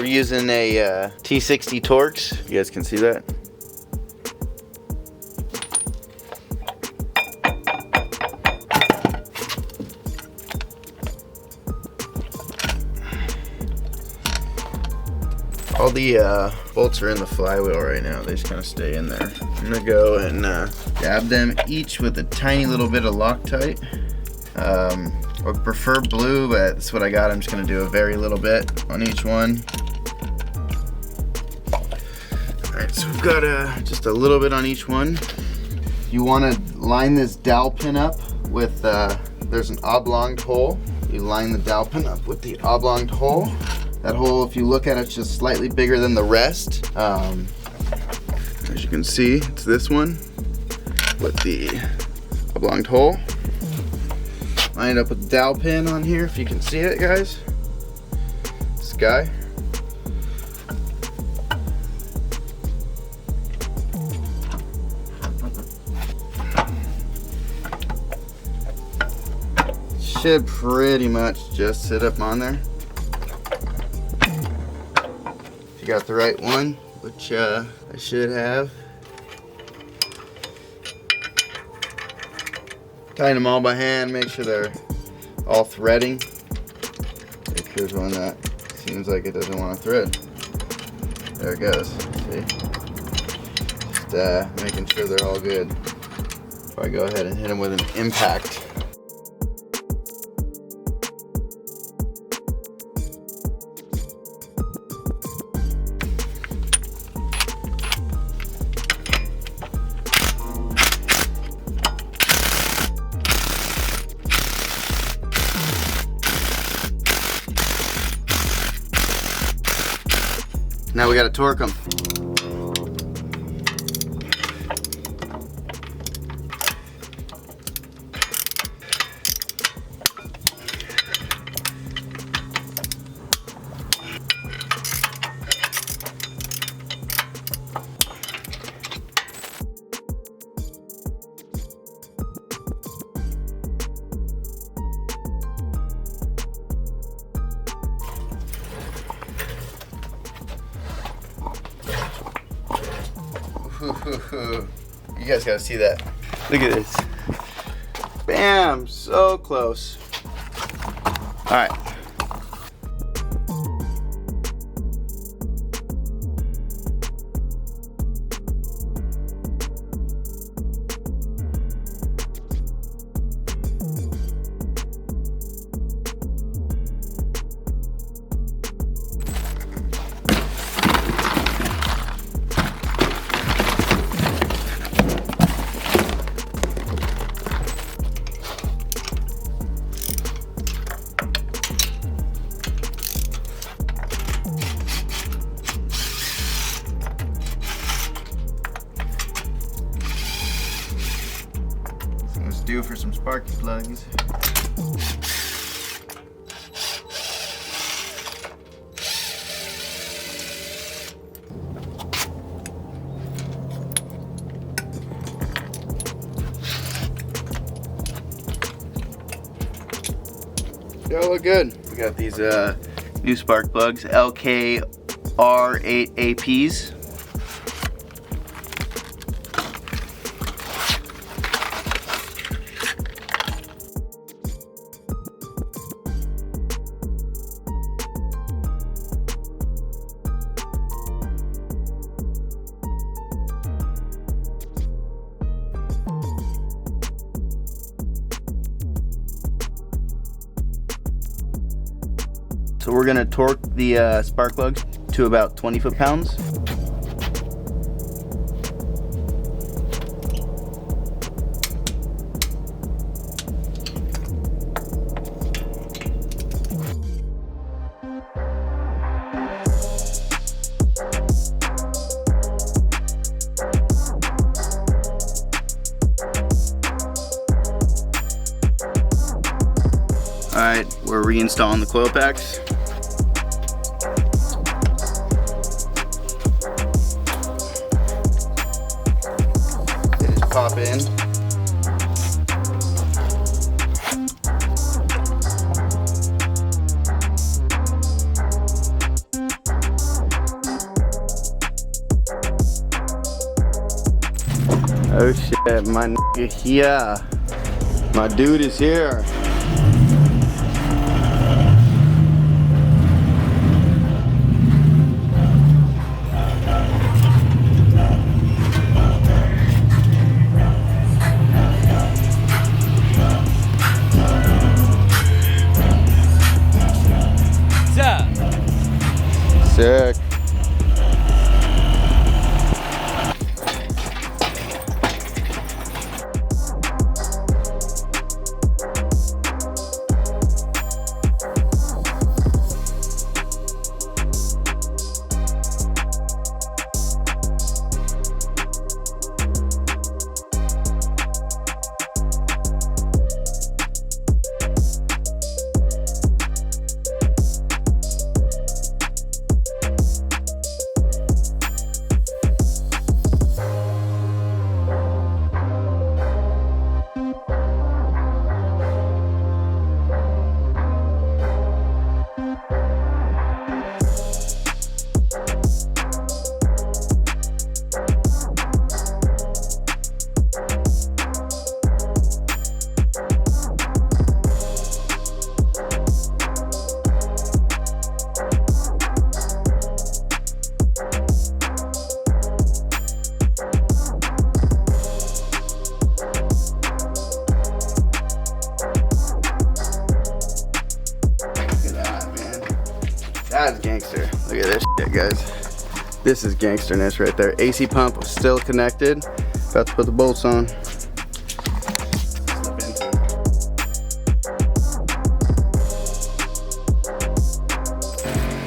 We're using a T60 Torx. You guys can see that. All the bolts are in the flywheel right now. They just kind of stay in there. I'm gonna go and dab them each with a tiny little bit of Loctite. I would prefer blue, but that's what I got. I'm just gonna do a very little bit on each one. All right, so we've got just a little bit on each one. You wanna line this dowel pin up with, there's an oblong hole. You line the dowel pin up with the oblong hole. That hole, if you look at it, it's just slightly bigger than the rest. As you can see, it's this one with the oblong hole. Line it up with the dowel pin on here, if you can see it, guys. This guy. Should pretty much just sit up on there. If you got the right one, which I should have. Tighten them all by hand, make sure they're all threading. Here's one that seems like it doesn't want to thread. There it goes, see? Just making sure they're all good. Before I go ahead and hit them with an impact. Now we gotta torque them. You guys gotta see that. Look at this. Bam! So close. Alright. Due for some sparky plugs. They all look good. We got these new spark plugs, LKR8APs. So we're gonna torque the spark plugs to about 20 foot-pounds. Alright, we're reinstalling the coil packs. They just pop in. Oh shit, my nigga here. My dude is here. Sick. That's gangster. Look at this shit, guys. This is gangsterness right there. AC pump was still connected. About to put the bolts on.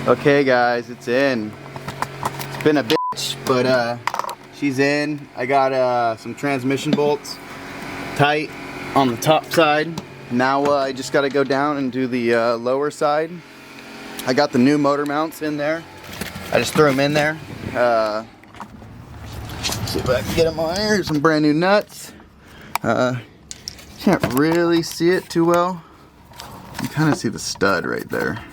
Okay guys, it's in. It's been a bitch, but she's in. I got some transmission bolts tight on the top side. Now I just gotta go down and do the lower side. I got the new motor mounts in there. I just threw them in there. See if I can get them on here. Some brand new nuts. Can't really see it too well. You kind of see the stud right there.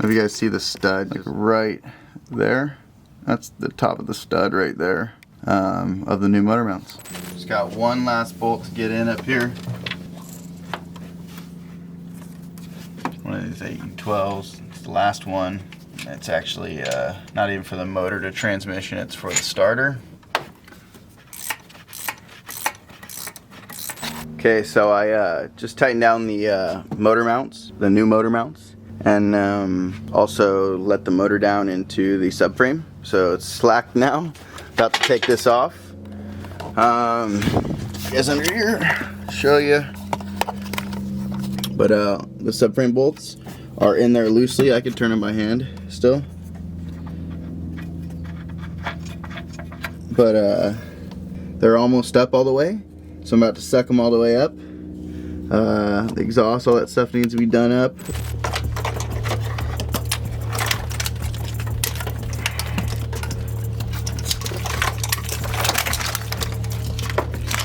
If you guys see the stud like right there, that's the top of the stud right there of the new motor mounts. Just got one last bolt to get in up here. One of these 812s. It's the last one. It's actually not even for the motor to transmission, it's for the starter. Okay, so I just tightened down the motor mounts, the new motor mounts, and also let the motor down into the subframe. So it's slacked now. About to take this off. Guys, under here, show you. But the subframe bolts are in there loosely. I can turn them by hand still. But they're almost up all the way. So I'm about to suck them all the way up. The exhaust, all that stuff needs to be done up.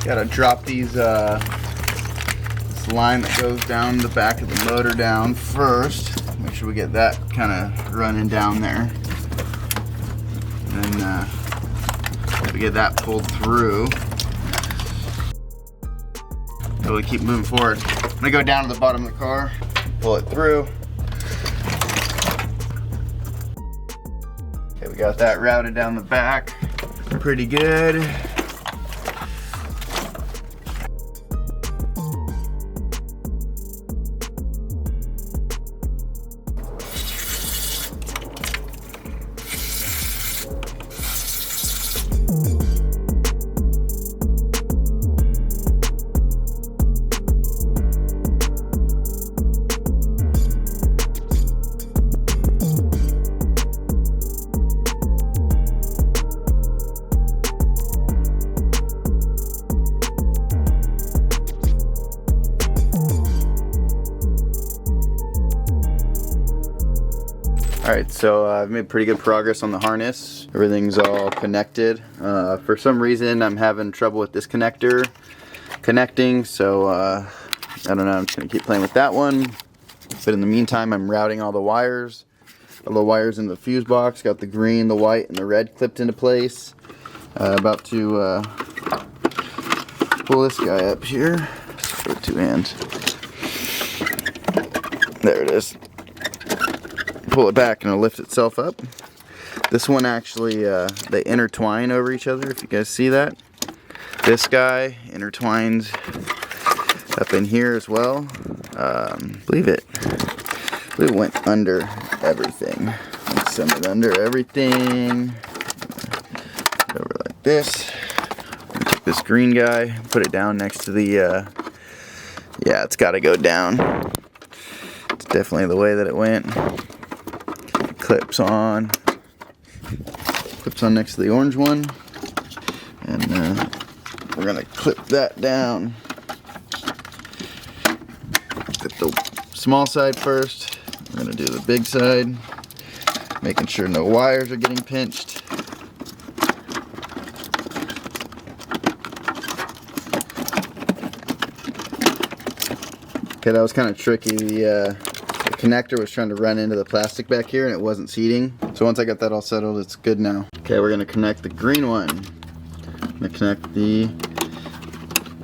Gotta drop these line that goes down the back of the motor down first. Make sure we get that kind of running down there. And we get that pulled through. So we keep moving forward. I'm gonna go down to the bottom of the car, pull it through. Okay, we got that routed down the back. Pretty good. Alright, so I've made pretty good progress on the harness. Everything's all connected. For some reason I'm having trouble with this connector connecting, so I don't know, I'm just going to keep playing with that one. But in the meantime I'm routing all the wires All the wires in the fuse box. Got the green, the white, and the red clipped into place. About to pull this guy up here. With 2 hands. There it is. Pull it back and it'll lift itself up. This one actually, they intertwine over each other, if you guys see that. This guy intertwines up in here as well. I believe it went under everything. Let's send it under everything. Over like this. Take this green guy, put it down next to the, yeah, it's got to go down. It's definitely the way that it went. Clips on next to the orange one, and we're gonna clip that down. Clip the small side first. We're gonna do the big side, making sure no wires are getting pinched. Okay, that was kind of tricky. The connector was trying to run into the plastic back here and it wasn't seating. So once I got that all settled, it's good now. Okay, we're gonna connect the green one. I'm gonna connect the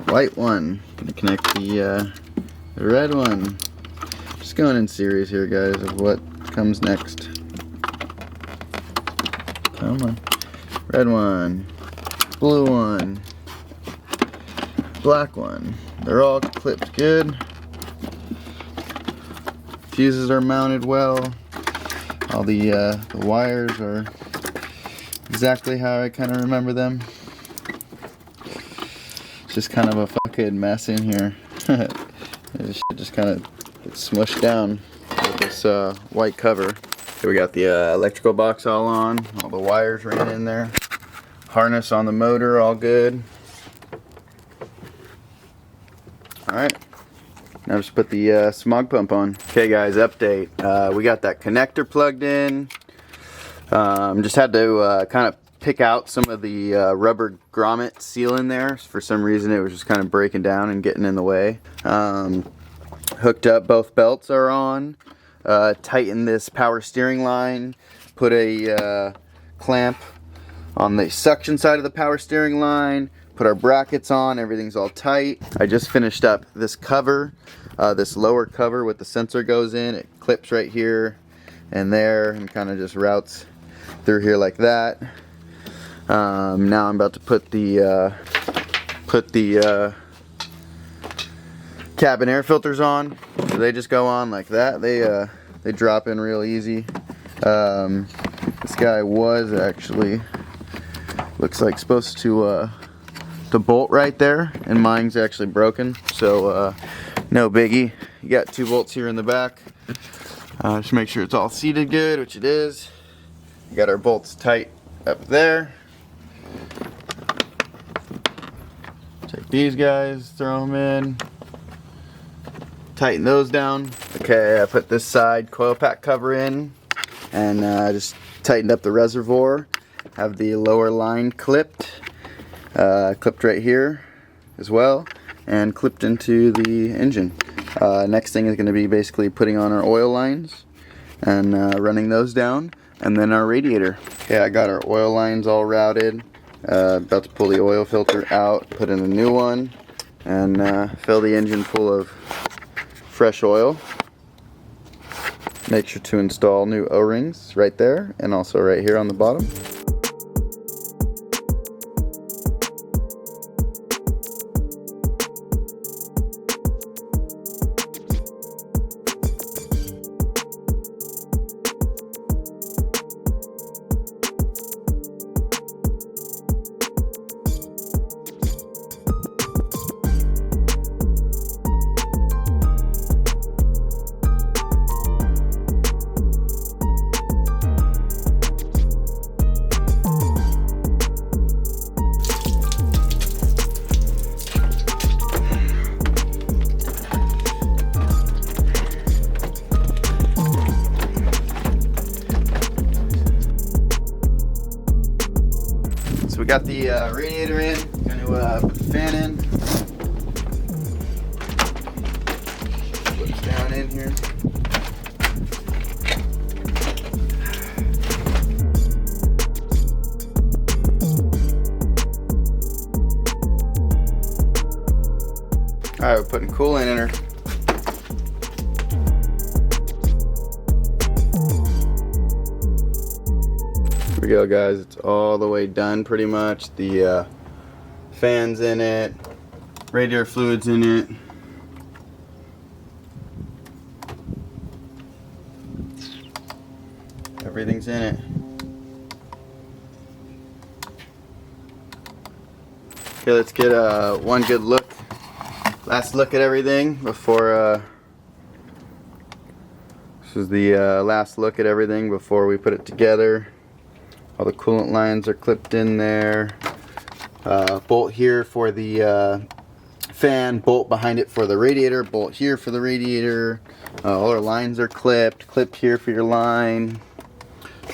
white one. I'm gonna connect the red one. Just going in series here, guys, of what comes next. Come on. Red one, blue one, black one. They're all clipped good. Fuses are mounted well. All the wires are exactly how I kind of remember them. It's just kind of a fucking mess in here. This shit just kind of gets smushed down with this white cover. Here we got the electrical box all on. All the wires ran in there. Harness on the motor, all good. Alright. Now just put the smog pump on. Okay guys, update. We got that connector plugged in. Just had to kind of pick out some of the rubber grommet seal in there. For some reason it was just kind of breaking down and getting in the way. Hooked up, both belts are on. Tighten this power steering line. Put a clamp on the suction side of the power steering line. Put our brackets on, everything's all tight. I just finished up this cover, this lower cover with the sensor goes in. It clips right here and there and kind of just routes through here like that. Now I'm about to put the cabin air filters on. So they just go on like that. They drop in real easy. This guy was actually, looks like supposed to bolt right there, and mine's actually broken, so no biggie. You got 2 bolts here in the back. Just make sure it's all seated good, which it is. You got our bolts tight up there. Take these guys, throw them in, tighten those down. Okay, I put this side coil pack cover in, and just tightened up the reservoir. Have the lower line clipped. Clipped right here as well, and clipped into the engine. Next thing is going to be basically putting on our oil lines and running those down, and then our radiator. Okay, I got our oil lines all routed. About to pull the oil filter out, put in a new one, and fill the engine full of fresh oil. Make sure to install new O-rings right there, and also right here on the bottom. We got the radiator in. Going to put the fan in. Put this down in here. Alright, we're putting coolant in her. Here we go, guys. It's all the way done pretty much. The fan's in it, radiator fluid's in it. Everything's in it. Okay, let's get one good look. Last look at everything before, this is the last look at everything before we put it together. All the coolant lines are clipped in there. Bolt here for the fan, bolt behind it for the radiator, bolt here for the radiator. All our lines are clipped, clip here for your line.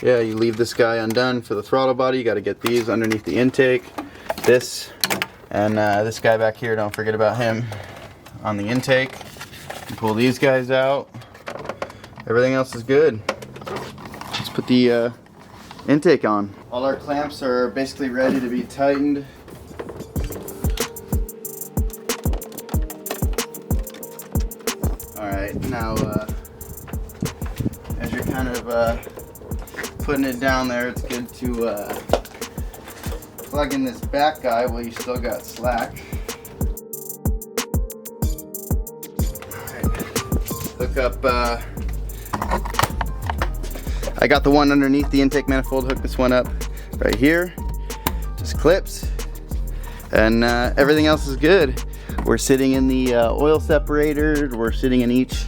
Yeah, you leave this guy undone for the throttle body. You got to get these underneath the intake. This and this guy back here, don't forget about him on the intake. You pull these guys out. Everything else is good. Let's put the intake on. All our clamps are basically ready to be tightened. Alright, now as you're kind of putting it down there, it's good to plug in this back guy while you still got slack. Alright, hook up, I got the one underneath the intake manifold, hook this one up right here, just clips, and everything else is good. We're sitting in the oil separator, we're sitting in each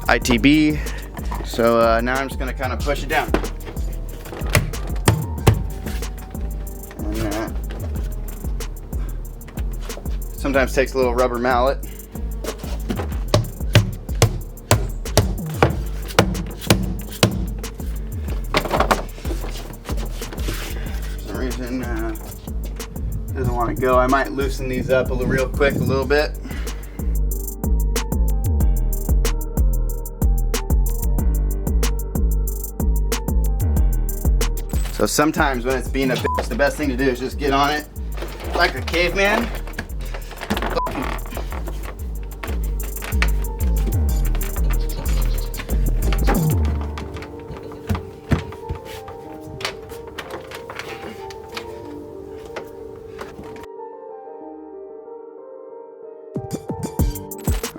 ITB, so now I'm just going to kind of push it down. And, sometimes takes a little rubber mallet. Doesn't want to go. I might loosen these up real quick a little bit. So sometimes when it's being a bitch, the best thing to do is just get on it like a caveman.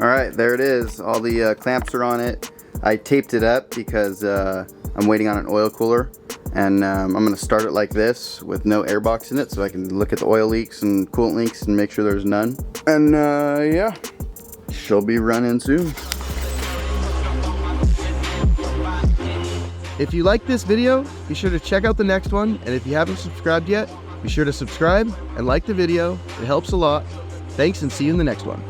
Alright, there it is. All the clamps are on it. I taped it up because I'm waiting on an oil cooler, and I'm going to start it like this with no air box in it so I can look at the oil leaks and coolant leaks and make sure there's none. And yeah, she'll be running soon. If you like this video, be sure to check out the next one, and if you haven't subscribed yet, be sure to subscribe and like the video. It helps a lot. Thanks, and see you in the next one.